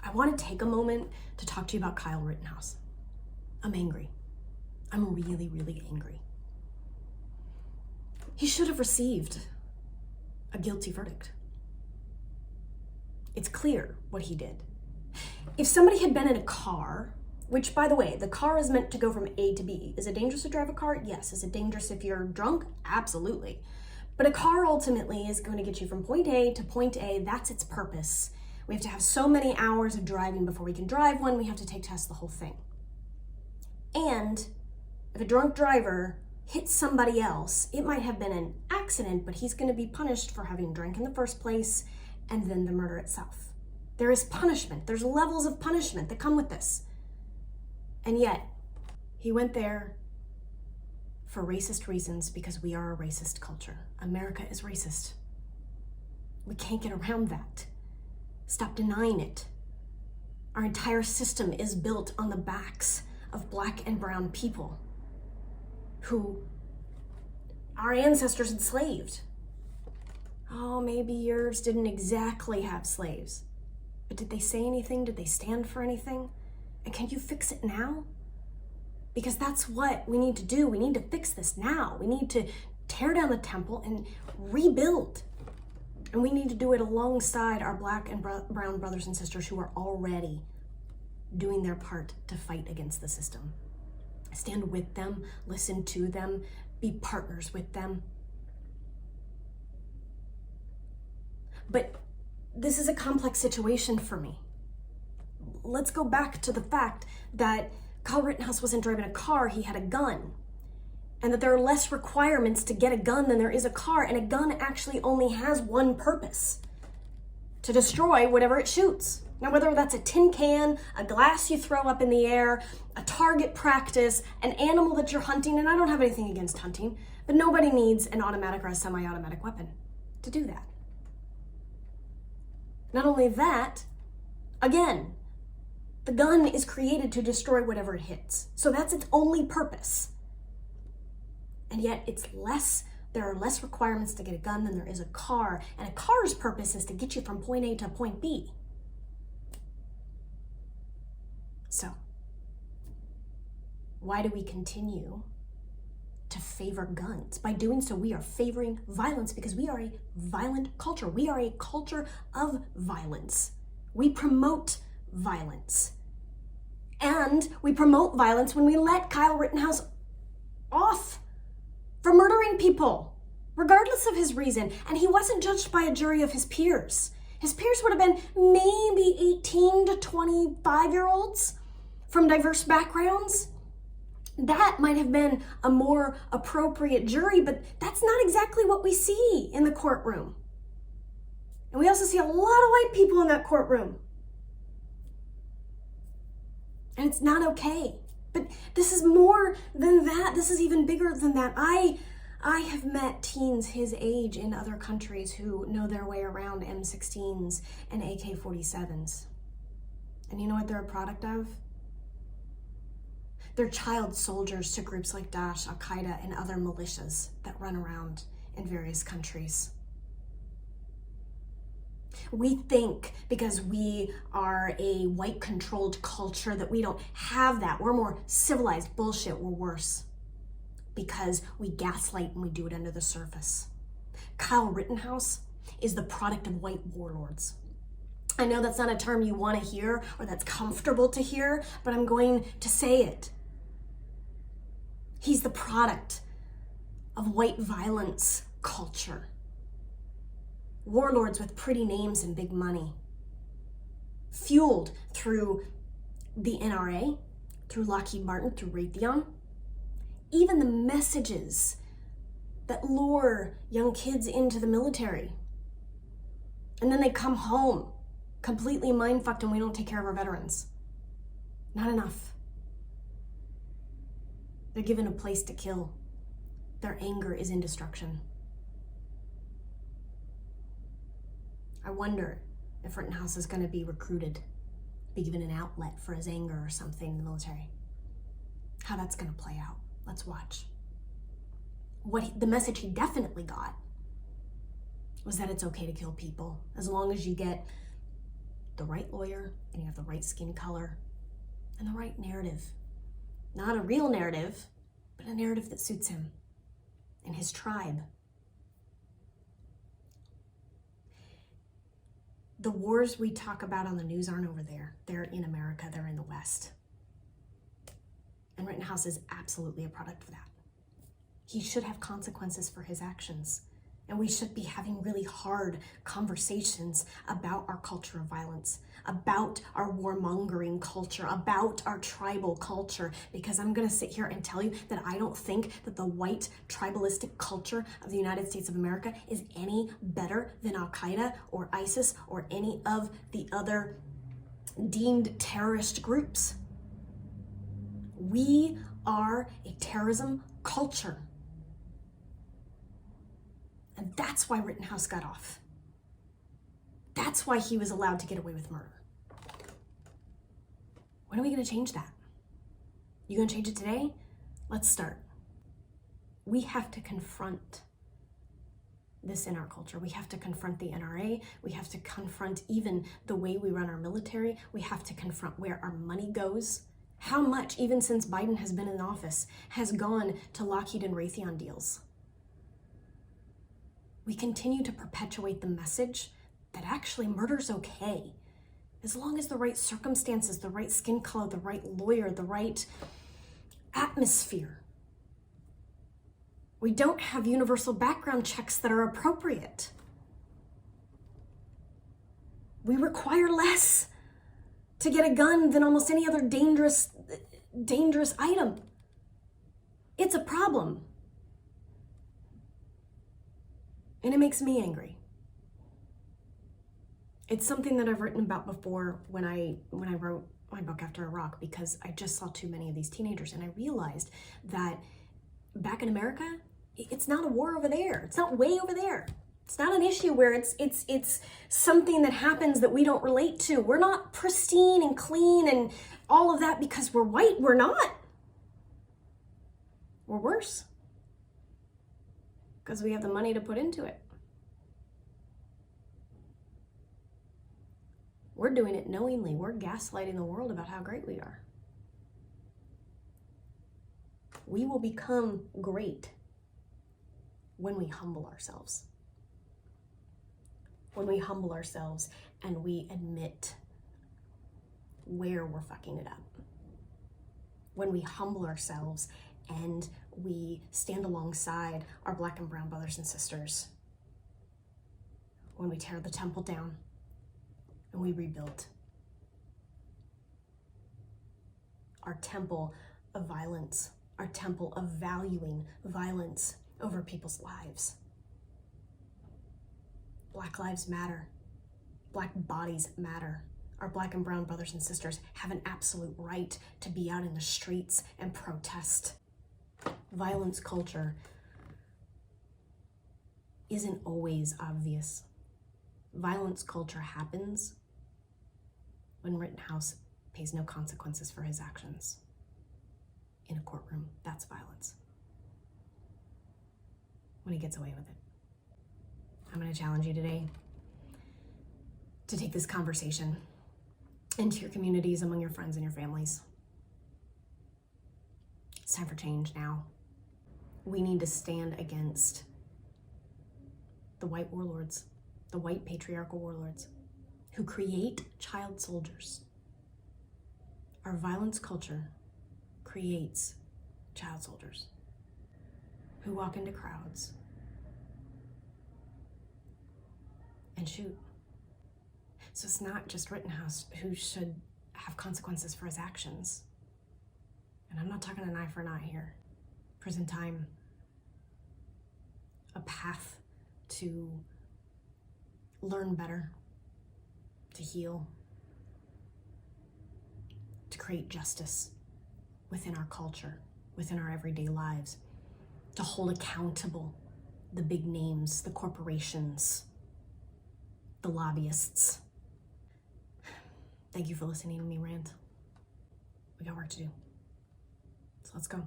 I want to take a moment to talk to you about Kyle Rittenhouse. I'm angry. I'm really, really angry. He should have received a guilty verdict. It's clear what he did. If somebody had been in a car, which, by the way, the car is meant to go from A to B. Is it dangerous to drive a car? Yes. Is it dangerous if you're drunk? Absolutely. But a car ultimately is going to get you from point A to point A. That's its purpose. We have to have so many hours of driving before we can drive one. We have to take tests, the whole thing. And if a drunk driver hits somebody else, it might have been an accident, but he's going to be punished for having drank in the first place and then the murder itself. There is punishment. There's levels of punishment that come with this. And yet, he went there for racist reasons because we are a racist culture. America is racist. We can't get around that. Stop denying it. Our entire system is built on the backs of Black and brown people who our ancestors enslaved. Oh, maybe yours didn't exactly have slaves, but did they say anything? Did they stand for anything? And can you fix it now? Because that's what we need to do. We need to fix this now. We need to tear down the temple and rebuild. And we need to do it alongside our Black and brown brothers and sisters who are already doing their part to fight against the system. Stand with them, listen to them, be partners with them. But this is a complex situation for me. Let's go back to the fact that Kyle Rittenhouse wasn't driving a car, he had a gun. And that there are less requirements to get a gun than there is a car, and a gun actually only has one purpose: to destroy whatever it shoots. Now, whether that's a tin can, a glass you throw up in the air, a target practice, an animal that you're hunting, and I don't have anything against hunting, but nobody needs an automatic or a semi-automatic weapon to do that. Not only that, again, the gun is created to destroy whatever it hits. So that's its only purpose. And yet there are less requirements to get a gun than there is a car. And a car's purpose is to get you from point A to point B. So, why do we continue to favor guns? By doing so, we are favoring violence because we are a violent culture. We are a culture of violence. We promote violence. And we promote violence when we let Kyle Rittenhouse off for murdering people, regardless of his reason. And he wasn't judged by a jury of his peers. His peers would have been maybe 18 to 25-year-olds from diverse backgrounds. That might have been a more appropriate jury, but that's not exactly what we see in the courtroom. And we also see a lot of white people in that courtroom. And it's not okay. But this is more than that. This is even bigger than that. I have met teens his age in other countries who know their way around M16s and AK-47s. And you know what they're a product of? They're child soldiers to groups like Daesh, Al-Qaeda, and other militias that run around in various countries. We think because we are a white-controlled culture that we don't have that. We're more civilized. Bullshit, we're worse. Because we gaslight and we do it under the surface. Kyle Rittenhouse is the product of white warlords. I know that's not a term you want to hear or that's comfortable to hear, but I'm going to say it. He's the product of white violence culture. Warlords with pretty names and big money. Fueled through the NRA, through Lockheed Martin, through Raytheon. Even the messages that lure young kids into the military. And then they come home completely mind-fucked and we don't take care of our veterans. Not enough. They're given a place to kill. Their anger is in destruction. I wonder if Rittenhouse is going to be recruited, be given an outlet for his anger or something in the military. How that's going to play out. Let's watch. The message he definitely got was that it's okay to kill people as long as you get the right lawyer, and you have the right skin color, and the right narrative. Not a real narrative, but a narrative that suits him and his tribe. The wars we talk about on the news aren't over there. They're in America, they're in the West. And Rittenhouse is absolutely a product of that. He should have consequences for his actions. And we should be having really hard conversations about our culture of violence, about our warmongering culture, about our tribal culture, because I'm gonna sit here and tell you that I don't think that the white tribalistic culture of the United States of America is any better than Al-Qaeda or ISIS or any of the other deemed terrorist groups. We are a terrorism culture. And that's why Rittenhouse got off. That's why he was allowed to get away with murder. When are we gonna change that? You gonna change it today? Let's start. We have to confront this in our culture. We have to confront the NRA. We have to confront even the way we run our military. We have to confront where our money goes. How much, even since Biden has been in office, has gone to Lockheed and Raytheon deals. We continue to perpetuate the message that actually murder's okay. As long as the right circumstances, the right skin color, the right lawyer, the right atmosphere. We don't have universal background checks that are appropriate. We require less to get a gun than almost any other dangerous item. It's a problem. And it makes me angry. It's something that I've written about before when I wrote my book After Iraq, because I just saw too many of these teenagers, and I realized that back in America, it's not a war over there. It's not way over there. It's not an issue where it's something that happens that we don't relate to. We're not pristine and clean and all of that because we're white. We're not. We're worse. Because we have the money to put into it. We're doing it knowingly. We're gaslighting the world about how great we are. We will become great when we humble ourselves. When we humble ourselves and we admit where we're fucking it up. When we humble ourselves and we stand alongside our Black and brown brothers and sisters. When we tear the temple down and we rebuild. Our temple of violence, our temple of valuing violence over people's lives. Black lives matter. Black bodies matter. Our Black and brown brothers and sisters have an absolute right to be out in the streets and protest. Violence culture isn't always obvious. Violence culture happens when Rittenhouse pays no consequences for his actions. In a courtroom, that's violence. When he gets away with it. I'm going to challenge you today to take this conversation into your communities, among your friends and your families. It's time for change now. We need to stand against the white warlords, the white patriarchal warlords who create child soldiers. Our violence culture creates child soldiers who walk into crowds and shoot. So it's not just Rittenhouse who should have consequences for his actions. And I'm not talking an eye for an eye here. Prison time, a path to learn better, to heal, to create justice within our culture, within our everyday lives, to hold accountable the big names, the corporations, the lobbyists. Thank you for listening to me rant. We got work to do. So let's go.